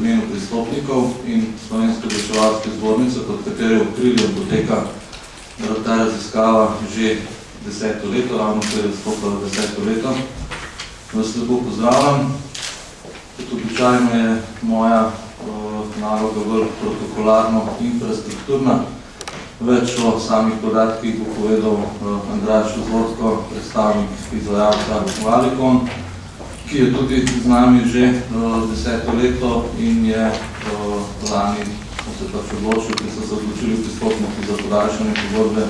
imenu pristopnikov in Slovenske oglaševalske zbornice, pod katere okriljem poteka ta raziskava že 10. leto, ravno kar je stopilo 10. leto. Vas lepo pozdravljam. Kot običajno je moja naloga bolj protokolarno-infrastrukturna. Več o samih podatkih bo povedal Andraž Ozorko, predstavnik izvajalca Valicon, ki je tudi z nami že 10. leto in je lani, smo se pač odločili, ki so se odločili pristopniki za podaljšanje pogodbe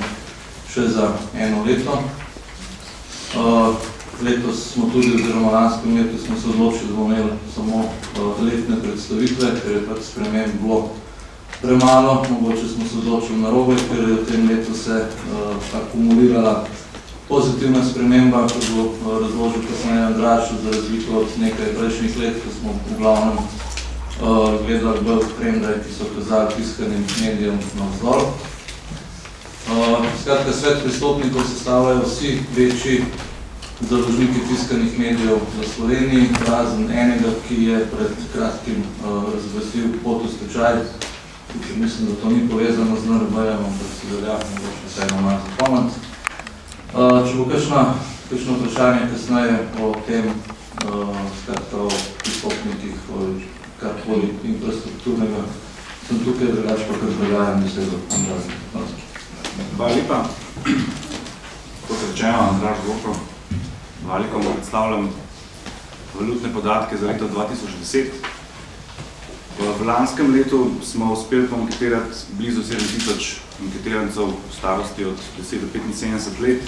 še za 1 leto. Letos smo tudi, oziroma lanskem letu smo se odločili, da bomo imeli samo letne predstavitve, ker je pač sprememb bilo premalo. Mogoče smo se odločili narobe, ker je v tem letu se akumulirala pozitivna sprememba, ko bo razložil kasneje Andraž, za razliko od nekaj prejšnjih let, ko smo v glavnem gledali bolj trende, ki so kazali tiskanim medijem navzdol. Skratka, svet pristopnikov sestavljajo vsi večji založniki tiskanih medijev v Sloveniji, razen enega, ki je pred kratkim razglasil pot v stečaj. Tukaj mislim, da to ni povezano z NRB-jem, ampak si velja, mogoče vseeno malo zapomniti. Če bo kakšno vprašanje kasneje o tem, skratka o pristopnikih, o karkoli infrastrukturnega, sem tukaj drugače pa kar predajam besedo. Hvala lepa. Kot rečeno, Andraž Ozorko, Valicon predstavljam valutne podatke za leto 2010. V lanskem letu smo uspeli anketirati blizu 7000 anketirancev v starosti od 10 do 75 let.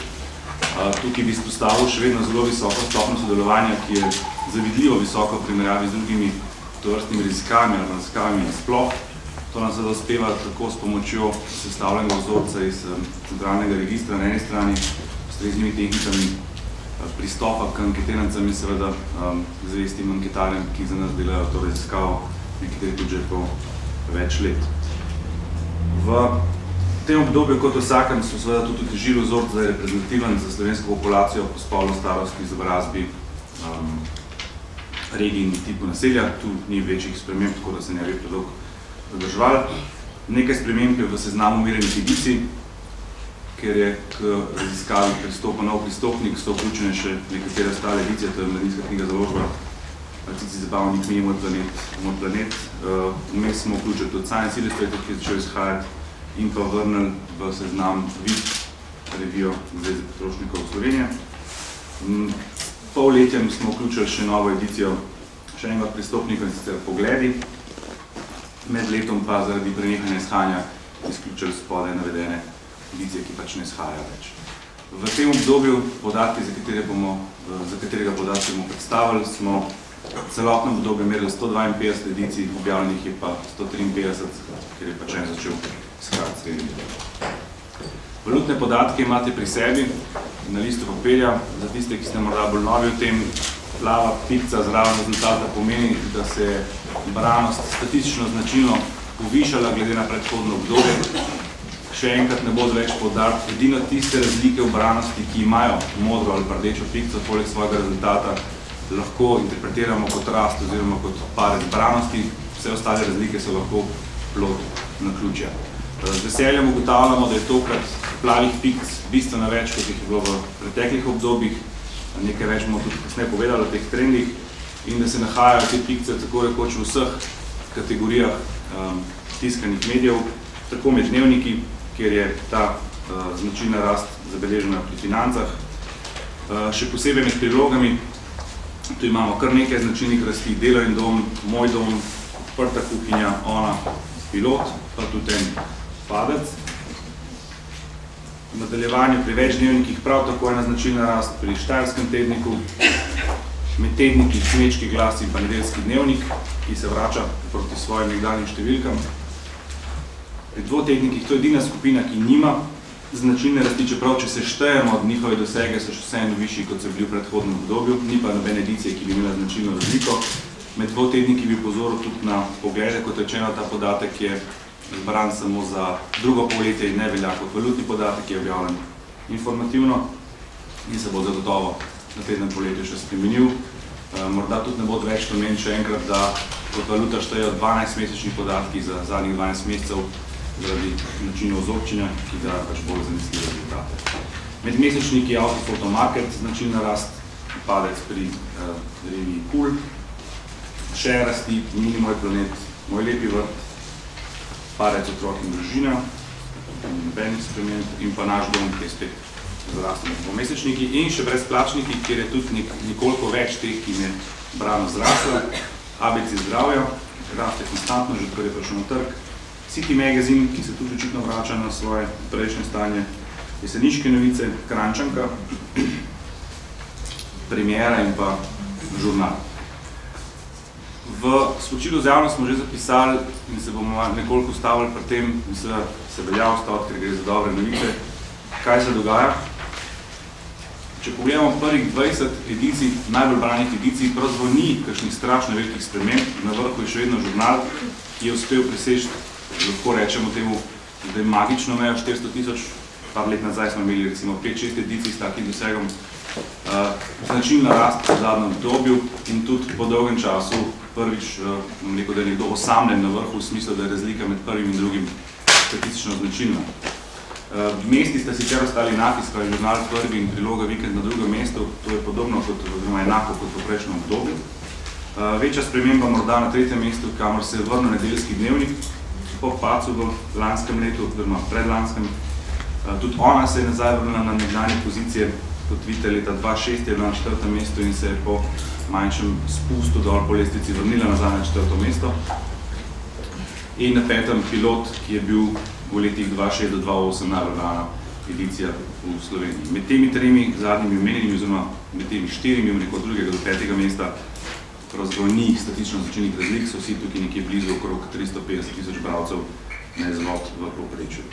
Tukaj bi izpostavil še vedno zelo visoko stopnjo sodelovanja, ki je zavidljivo visoko v primerjavi z drugimi tovrstnimi raziskavami ali raziskavami nasploh. To nam seveda uspeva tako s pomočjo sestavljenega vzorca iz centralnega registra na eni strani, ustreznimi tehnikami pristopa k anketirancem in seveda zvestim anketarjem, ki za nas delajo to raziskavo nekateri tudi že po več let. V tem obdobju, kot vsakem, smo seveda tudi težili vzorc, da je reprezentativen za slovensko populacijo po spolu, starosti, izobrazbi, regiji in tipu naselja. Tu ni večjih sprememb, tako da se ne bi predolgo zadrževali. Nekaj sprememb je v seznamu umirjenih edicij, ker je k raziskavi pristopa nov pristopnik, so vključene še nekatere ostale edicije, to je Mladinska knjiga založba, Cici zabavnik, Mini Moj planet. Vmes smo vključili tudi Science Illustrated, ki je začel izhajati, in pa vrnili v seznam VIP revijo Zveze potrošnikov Slovenije. Polletjem smo vključili še novo edicijo še enega pristopnika, in sicer Pogledi. Med letom pa zaradi prenehanja izhajanja izključili spodaj navedene edicije, ki pač ne izhajajo več. V tem obdobju podatki, za katerega podatke bomo predstavili, smo celotno obdobje imeli 152 edicij, objavljenih je pa 153, ker je pač en začel izhajati srednji. Valutne podatke imate pri sebi na listu papirja. Za tiste, ki ste morda bolj novi v tem, plava pikca zraven rezultata pomeni, da se je branost statistično značilno povišala glede na predhodno obdobje. Še enkrat ne bodo več poudariti, edino tiste razlike v branosti, ki imajo modro ali rdečo pikco, poleg svojega rezultata, lahko interpretiramo kot rast oziroma kot padec branosti, vse ostale razlike so lahko plod naključja. Z veseljem ugotavljamo, da je tokrat plavih pikc bistveno več, kot jih je bilo v preteklih obdobjih, nekaj več bomo tudi kasneje povedali o teh trendih, in da se nahajajo te pikce tako rekoč v vseh kategorijah tiskanih medijev, tako med dnevniki, kjer je ta značilna rast zabeležena pri financah, še posebej med prilogami. Tu imamo kar nekaj značilnih rasti, Delo in dom, Moj dom, Odprta kuhinja, Ona, Pilot, pa tudi en padec. V nadaljevanju pri več dnevnikih prav tako ena značilna rast pri Štajerskem tedniku, med tedniki Kmečki glas in pa Nedeljski dnevnik, ki se vrača proti svojim nekdanjim številkam. Pri dvotednikih to je edina skupina, ki nima značilne rasti, čeprav če se štejemo od njihove dosege, so še vseeno višji, kot so bili v predhodnem obdobju, ni pa nobene edicije, ki bi imela značilno razliko. Med dvotedniki bi pozoril tudi na Poglede, kot rečeno, ta podatek je zbran samo za drugo polletje in ne velja kot valutni podatek, ki je objavljen informativno in se bo zagotovo na tednem polletju še spremenil. Morda tudi ne bo več pomeniti še enkrat, da kot valuta štejejo 12-mesečnih podatki za zadnjih 12 mesecev zaradi načinov vzorčenja, ki da pač bolj zanesljive rezultate. Medmesečnik je Autofoto Market, značilna rast, padec pri reviji KUL, še rasti Mini Moj planet, Moj lepi vrt, padec Otrok in družina, nobenih sprememb in pa Naš dom, ki je spet zarastli med dvomesečniki in še brezplačniki, kjer je tudi nekoliko več teh, ki je brano zrasla. ABC zdravja, raste konstantno, že odkar je prišel na trg. City Magazine, ki se tudi očitno vrača na svoje prejšnje stanje. Jeseniške novice, Kranjčanka, Premiera in pa Žurnal. V sporočilu z javnost smo že zapisali in se bomo nekoliko ustavili pri tem, in se velja ustaviti, ker gre za dobre novice. Kaj se dogaja? Če pogledamo prvih 20 edicij, najbolj branih edicij, pravzaprav ni kakšnih strašno velikih sprememb. Na vrhu je še vedno Žurnal, ki je uspel preseči, lahko rečemo temu, da je magično mejo 400 000. Par let nazaj smo imeli recimo 5-6 edicij s takim dosegom. Značilna rast v zadnjem obdobju in tudi po dolgem času prvič, bom rekel, da je nekdo osamljen na vrhu v smislu, da je razlika med prvim in drugim statistično značilna. Mesti sta sicer ostali enaki, spravi Žurnal prvi in Priloga Vikend na drugem mestu, to je podobno kot, oziroma enako kot v prejšnjem obdobju. Večja sprememba morda na tretjem mestu, kamor se je vrnil Nedeljski dnevnik, po pacu v lanskem letu, oziroma predlanskem. Tudi ona se je nazaj vrnila na nekdanje pozicije, kot vidite, leta 2006 je bila na 4. mestu in se je po manjšem spustu dol po lestvici vrnila nazaj na 4. mesto. In na 5. Pilot, ki je bil v letih 2006 do 2008 najbolj brana edicija v Sloveniji. Med temi tremi zadnjimi omenjenimi, oziroma med temi 4, od 2. do 5. mesta, pravzaprav ni statistično značilnih razlik, so vsi tukaj nekje blizu okrog 350 000 bralcev na izvod v povprečju.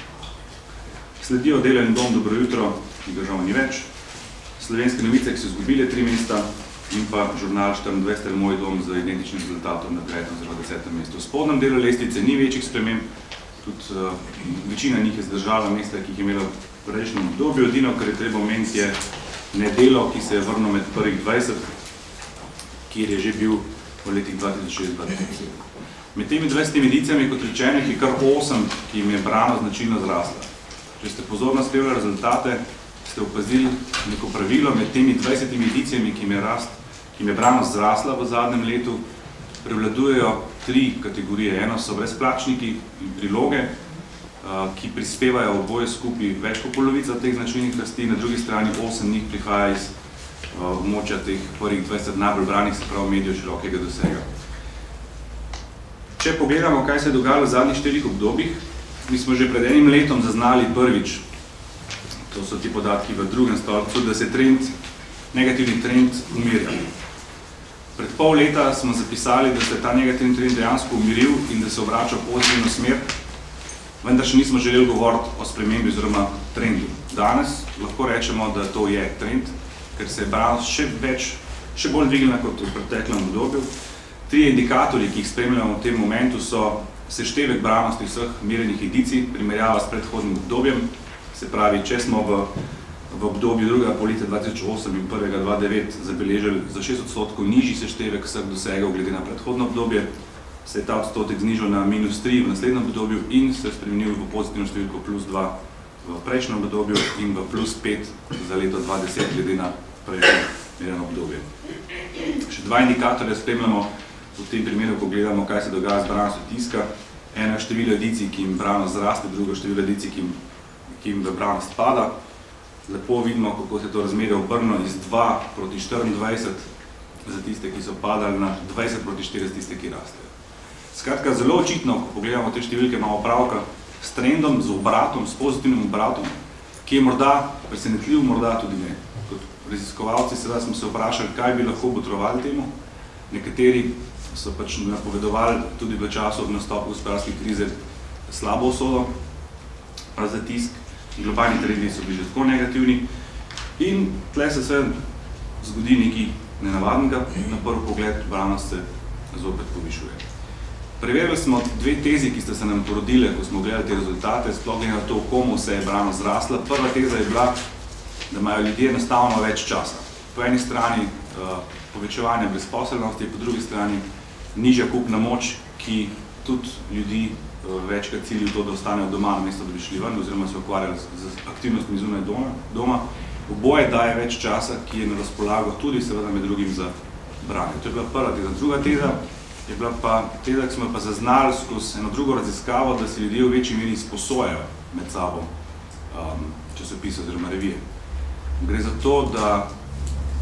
Sledijo Delo in dom, Dobro jutro, ki ga žal ni več, Slovenske novice, ki so izgubile 3 mesta, in pa Žurnal 24 ali Moj dom z identičnim rezultatom na 9. oziroma 10. mestu. V spodnjem delu lestvice ni večjih sprememb, tudi večina njih je zdržala mesta, ki jih je imela v prejšnjem obdobju. Edino, kar je treba omeniti, je Nedelo, ki se je vrnil med prvih 20, kjer je že bil v letih 2006-2007. Med temi 20 edicijami, kot rečenih, je kar 8, ki jim je brano značilno zrasla. Če ste pozorno spremljali rezultate, ste opazili neko pravilo med temi 20 edicijami, ki jim je brano zrasla v zadnjem letu, prevladujejo 3 kategorije. Eno so brezplačniki in priloge, ki prispevajo oboje skupaj več kot polovica teh značilnih rasti, na drugi strani 8 njih prihaja iz območja teh prvih 20 najbolj branih, se pravi medijev širokega dosega. Če pogledamo, kaj se je dogajalo v zadnjih 4 obdobjih, mi smo že pred enim letom zaznali prvič, to so ti podatki v drugem stolpcu, da se negativni trend umirja. Pred pol leta smo zapisali, da se ta negativni trend dejansko umiril in da se obrača v pozitivno smer, vendar še nismo želeli govoriti o spremembi oziroma trendu. Danes lahko rečemo, da to je trend, ker se je branost še bolj dvignila kot v preteklem obdobju. 3 indikatorji, ki jih spremljamo v tem momentu, so seštevek branosti vseh merjenih edicij, primerjava s predhodnim obdobjem, se pravi, če smo v obdobju drugega poletja 2008 in 1.2009 zabeležili za 6% nižji seštevek vseh dosegov glede na predhodno obdobje, se je ta odstotek znižal na -3 v naslednjem obdobju in se spremenil v pozitivno številko +2 v prejšnjem obdobju in v +5 za leto 2010 glede na prejšnje merjeno obdobje. Še 2 indikatorja spremljamo v tem primeru, ko gledamo, kaj se dogaja z branostjo tiska. Eno je število edicij, ki jim branost zraste, drugo število edicij, ki jim v branost pada. Lepo vidimo, kako se to razmerje obrnilo iz 2 proti 24 za tiste, ki so padali, na 20 proti 4 za tiste, ki rastejo. Skratka, zelo očitno, ko pogledamo te številke, imamo opravka s trendom, z obratom, s pozitivnim obratom, ki je morda presenetljiv, morda tudi ne. Kot raziskovalci seveda smo se vprašali, kaj bi lahko botrovali temu. Nekateri so pač napovedovali tudi v času ob nastopu gospodarske krize slabo usodo za tisk. Globalni trendi so bili že tako negativni in tle se zgodi nekaj nenavadnega, na prvi pogled branost se zopet povišuje. Preverili smo 2 tezi, ki sta se nam porodile, ko smo gledali te rezultate, sploh glede na to, komu se je branost zrasla. Prva teza je bila, da imajo ljudje enostavno več časa. Po eni strani povečevanje brezposelnosti, po drugi strani nižja kupna moč, ki tudi ljudi večkrat cilji v to, da ostanejo doma, namesto da bi šli ven, oziroma se ukvarjali z aktivnostmi zunaj doma. Oboje daje več časa, ki je na razpolago tudi seveda med drugim za branje. To je bila prva teza. Druga teza je bila pa teza, ki smo pa zaznali skozi eno drugo raziskavo, da si ljudje v večji meri sposojajo med sabo časopise oziroma revije. Gre za to, da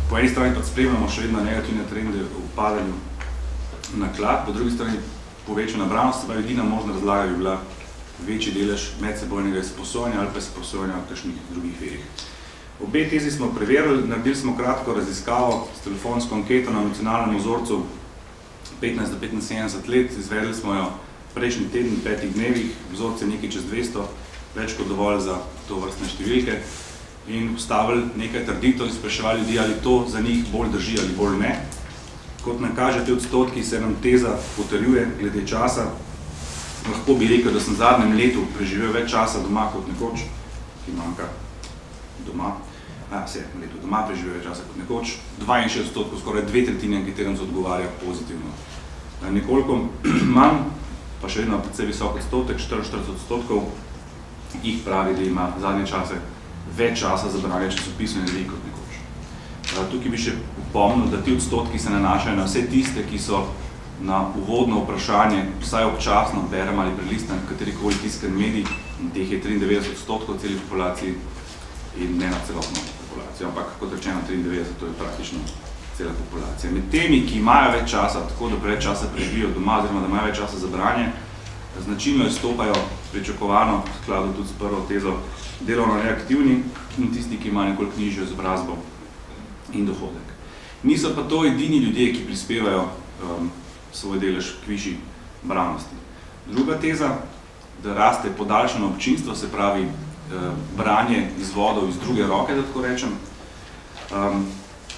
po eni strani pa spremljamo še vedno negativne trende v padanju naklad, po drugi strani povečana branost, se pa edina možna razlaga bi bila večji delež medsebojnega izposojanja ali pa izposojanja v kakšnih drugih verih. Obe tezi smo preverili, naredili smo kratko raziskavo s telefonsko anketo na nacionalnem vzorcu 15 do 75 let, izvedli smo jo prejšnji teden, 5 dnevih, vzorc je nekaj čez 200, več kot dovolj za to vrstne številke, in postavili nekaj trditev in spraševali ljudi, ali to za njih bolj drži ali bolj ne. Kot nam kaže te odstotki, se nam teza potrjuje glede časa. Lahko bi rekel, da sem v zadnjem letu preživel več časa doma kot nekoč, ki manjka doma. Letu doma preživel več časa kot nekoč. 62%, skoraj 2/3 anketirancev odgovarja pozitivno. Nekoliko manj, pa še vedno predvsej visok odstotek, 44% jih pravi, da ima zadnje čase več časa za branje časopisov in revij kot nekoč. Tukaj bi še upomnil, da ti odstotki se nanašajo na vse tiste, ki so na uvodno vprašanje vsaj občasno berem ali prelistam katerikoli tiskan medij, in teh je 93% celi populaciji in ne na celotno populacijo, ampak kot rečeno 93%, to je praktično cela populacija. Med temi, ki imajo več časa, tako da preveč časa preživijo doma, oziroma da imajo več časa za branje, značilno izstopajo pričakovano, v skladu tudi s prvo tezo, delovno neaktivni in tisti, ki imajo nekoliko nižjo izobrazbo in dohodek. Niso pa to edini ljudje, ki prispevajo svoj delež k višji branosti. Druga teza, da raste podaljšano občinstvo, se pravi branje izvodov iz druge roke, da tako rečem.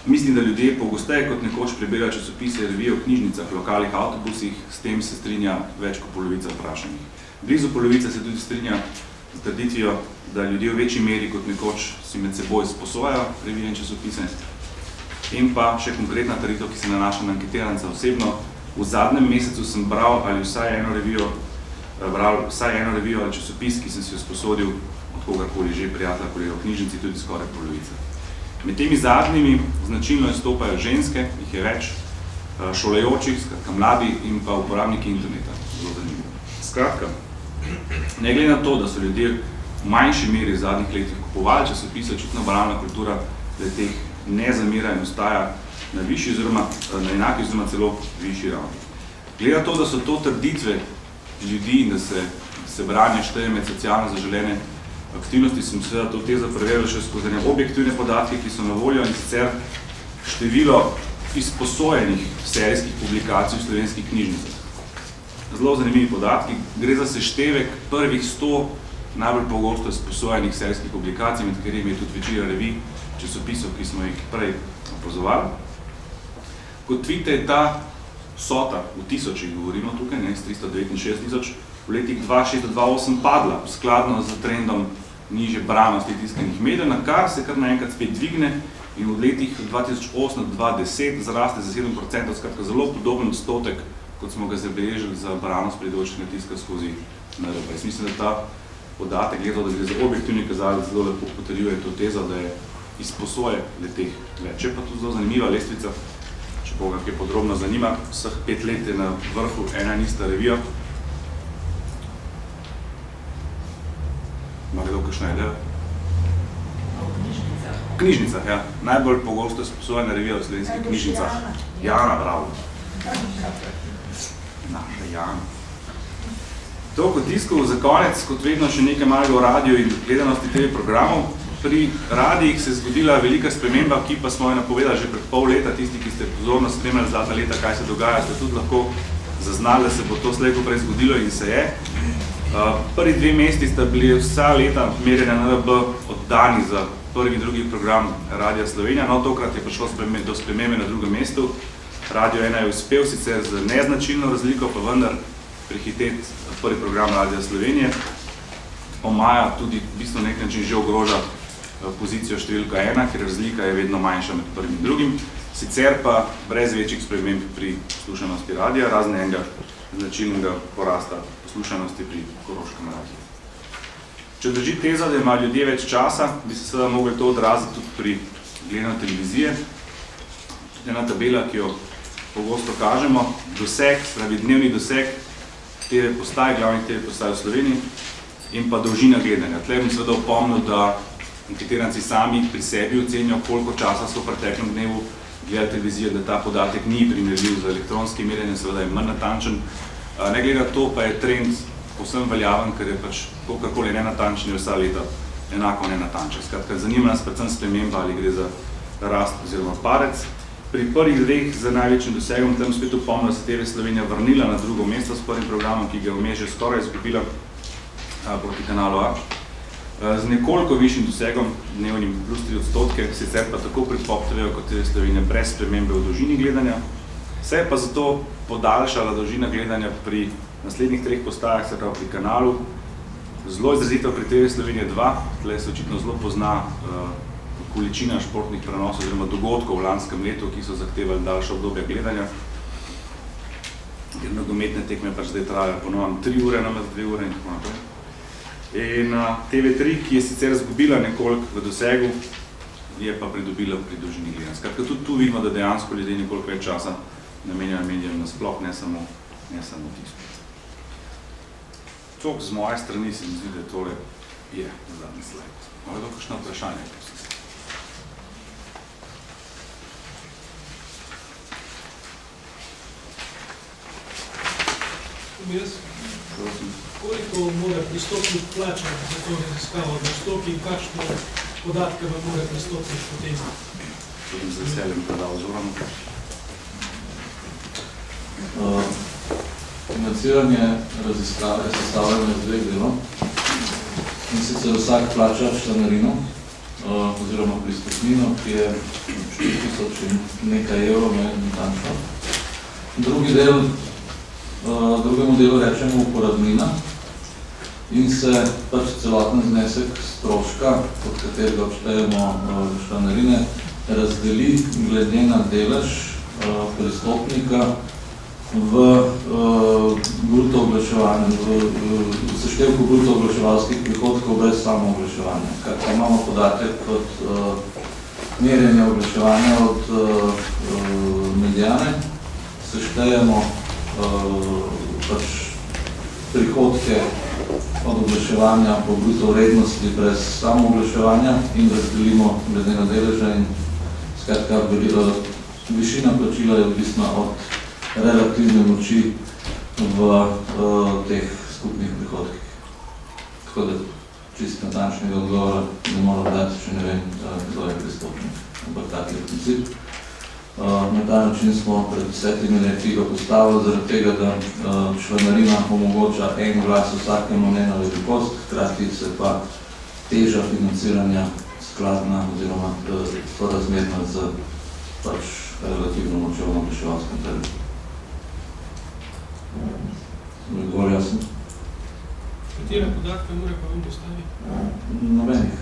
Mislim, da ljudje pogosteje kot nekoč prebirajo časopise, revije v knjižnicah, lokalnih avtobusih, s tem se strinja več kot polovica vprašanih. Blizu polovica se tudi strinja z trditvijo, da ljudje v večji meri kot nekoč si med seboj sposojajo revije in časopise. In pa še konkretna trditev, ki se nanaša na anketiranca osebno. V zadnjem mesecu sem bral ali vsaj eno revijo ali časopis, ki sem si jo sposodil od kogarkoli že, prijatelja, kolega v knjižnici, tudi skoraj polovica. Med temi zadnjimi značilno izstopajo ženske, jih je več, šolajočih, skratka mladi in pa uporabniki interneta. Zelo zanimivo. Skratka, ne glede na to, da so ljudje v manjši meri v zadnjih letih kupovali časopise, očitno bralna kultura teh ne zamira in ostaja na višji oziroma na enaki oziroma celo višji ravni. Glede na to, da so to trditve ljudi in da se branje šteje med socialno zaželene aktivnosti, sem seveda to tezo preveril še skozi objektivne podatke, ki so na voljo, in sicer število izposojenih serijskih publikacij v slovenskih knjižnicah. Zelo zanimivi podatki. Gre za seštevek prvih 100 najbolj pogosto izposojenih serijskih publikacij, med katerimi je tudi večina revij, časopisov, ki smo jih prej opazovali. Kot vidite, je ta vsota, v tisočih govorimo tukaj, s 369 tisoč, v letih 2006-2008 padla, skladno z trendom nižje branosti tiskanih medijev, na kar se kar naenkrat spet dvigne in v letih 2008-2010 zraste za 7%, skratka zelo podoben odstotek, kot smo ga zabeležili za branost pridočnega tiska skozi NRP. Jaz mislim, da ta podatek, glede da gre za objektivni kazalec, zelo lepo potrjuje to tezo, da je izposoje leteh več. Je pa tudi zelo zanimiva lestvica, če koga kaj podrobno zanima, vseh 5 let je na vrhu ena in ista revija. Ima kdo kakšna ideja? V knjižnicah, ja. Najbolj pogosto izposojena revija v slovenskih knjižnicah. Jana, bravo. Naša Jana. Toliko tiskov za konec, kot vedno še nekaj malega o radiju in gledanosti TV programov. Pri radijih se je zgodila velika sprememba, ki pa smo jo napovedali že pred pol leta. Tisti, ki ste pozorno spremljali zadnja leta, kaj se dogaja, ste tudi lahko zaznali, da se bo to slej ko prej zgodilo in se je. Prvi 2 mesti sta bili vsa leta merjena NRB oddani za prvi in drugi program Radija Slovenija. No, tokrat je prišlo do spremembe na drugem mestu. Radio 1 je uspel sicer z neznačilno razliko, pa vendar prehiteti prvi program Radija Slovenije. Omaja tudi v bistvu nek način že ogroža pozicijo številka 1, ker razlika je vedno manjša med prvim in drugim. Sicer pa brez večjih sprememb pri poslušanosti radija, razen enega značilnega porasta poslušanosti pri Koroškem radiju. Če drži teza, da imajo ljudje več časa, bi se seveda mogli to odraziti tudi pri gledanju televizije. Ena tabela, ki jo pogosto kažemo, doseg, spravi dnevni doseg TV postaj, glavnih TV postaj v Sloveniji in pa dolžina gledanja. Tle bom seveda opomnil, da anketiranci sami pri sebi ocenijo, koliko časa so v preteklem dnevu gledali televizijo, da ta podatek ni primerljiv z elektronskim merjenjem, seveda je manj natančen. Ne glede to pa je trend povsem veljaven, ker je pač kakorkoli nenatančen vsa leta enako nenatančen. Skratka, zanima nas predvsem sprememba, ali gre za rast oziroma padec. Pri prvih dveh z največjim dosegom, tam spet upomnil, da se TV Slovenija vrnila na drugo mesto s prvim programom, ki ga je vmes že skoraj izgubila proti kanalu A. Z nekoliko višjim dosegom, dnevnim plus 3%, sicer pa tako pri Pop TV kot TV Slovenija brez spremembe v dolžini gledanja. Se je pa zato podaljšala dolžina gledanja pri naslednjih 3 postajah, se pravi pri kanalu. Zelo izrazito pri TV Slovenija 2, tle se očitno zelo pozna količina športnih prenosov oziroma dogodkov v lanskem letu, ki so zahtevali daljše obdobje gledanja. Ker nogometne tekme pač zdaj trajajo ponovno 3 ure, namesto 2 ure in tako naprej. In TV3, ki je sicer izgubila nekoliko v dosegu, je pa pridobila pri dolžini gledanja. Skratka, tudi tu vidimo, da dejansko ljudje nekoliko več časa namenjajo medijem nasploh, ne samo tisku. Toliko z moje strani se mi zdi, da tole je zadnji slajd. Moje to kakšno vprašanje? Koliko mora pristopnik plačati za to raziskavo dostop in kakšne podatke vam mora pristopnik potem? Potem z veseljem predal Zoranu. Financiranje raziskave je sestavljeno iz 2 delov. In sicer vsak plača članarino oziroma pristopnino, ki je 4000 in nekaj evrov, ne natančno. Drugi del, drugemu delu rečemo uporabnina in se pač celoten znesek stroška, od katerega odštejemo članarine, razdeli glede na delež pristopnika v bruto oglaševanje, v seštevku bruto oglaševalskih prihodkov brez samo oglaševanja. Kaj imamo podatek od merjenja oglaševanja od Mediane, seštejemo pač prihodke od oglaševanja po bruto vrednosti brez samo oglaševanja in razdelimo glede na deleže in skratka višina plačila je odvisna od relativne moči v teh skupnih prihodkih. Tako da čisto natančnega odgovora ne moram dati, če ne vem, kdo je pristopnik. Ampak tak je princip. Na ta način smo pred 10 leti ga postavili, zaradi tega, da članarina omogoča en glas vsakemu ne na velikost, hkrati se pa teža financiranja skladna oziroma sorazmerna z pač relativno močjo na oglaševalskem trgu. Smo jih bolj jasni? Katere podatke mora pa vam postaviti? Nobenih.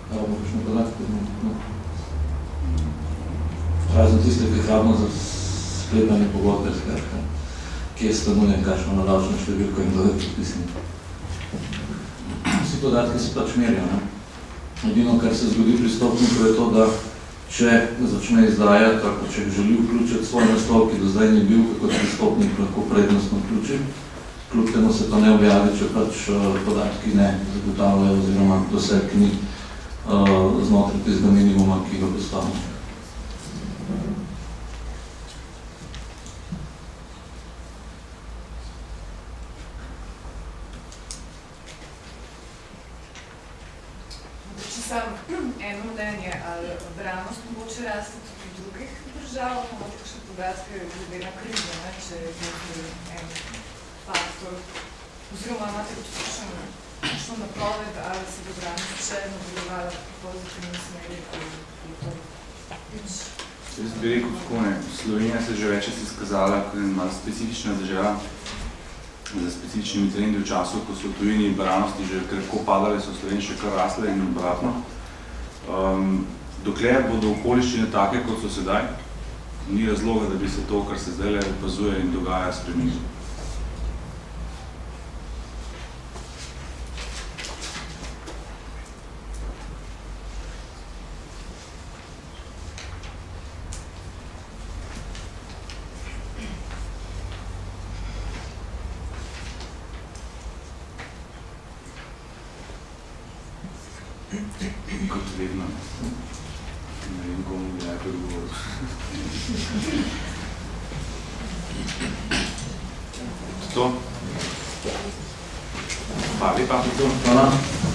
Kaj bomo kakšne podatke? Razen tiste, ki hrabno za sklepanje pogodbe, skratka, kje stanuje, kakšno naravčno številko in kdo je podpisni. Vsi podatki se pač merijo, ne? Edino, kar se zgodi pristopniku, je to, da če začne izdajati, tako če želi vključiti svoj naslov, ki do zdaj ni bil, kot pristopnik lahko prednostno vključi, kljub temu se pa ne objavi, če pač podatki ne zagotavljajo oziroma doseg ni znotraj tistega minimuma, ki ga postavimo. Eno mnenje, ali branost mogoče raste tudi v drugih državah, imate kakšne podatke glede na krizo, če je bil en faktor, oziroma imate kakšno napoved, ali se bo branost še nadaljevala v pozitivni smeri, ali to nič? Jaz bi rekel tako, ne. Slovenija se že več izkazala kot ena malo specifična država za specifičnimi trendi v času, ko so v tujini branosti že krepko padale, so Slovenije še kar rasle in obratno. dokler bodo okoliščine take, kot so sedaj, ni razloga, da bi se to, kar se zdaj opazuje in dogaja, spremenilo. Kot vedno. Ne vem, komu bi najprej govoril. To? Hvala lepa. Hvala.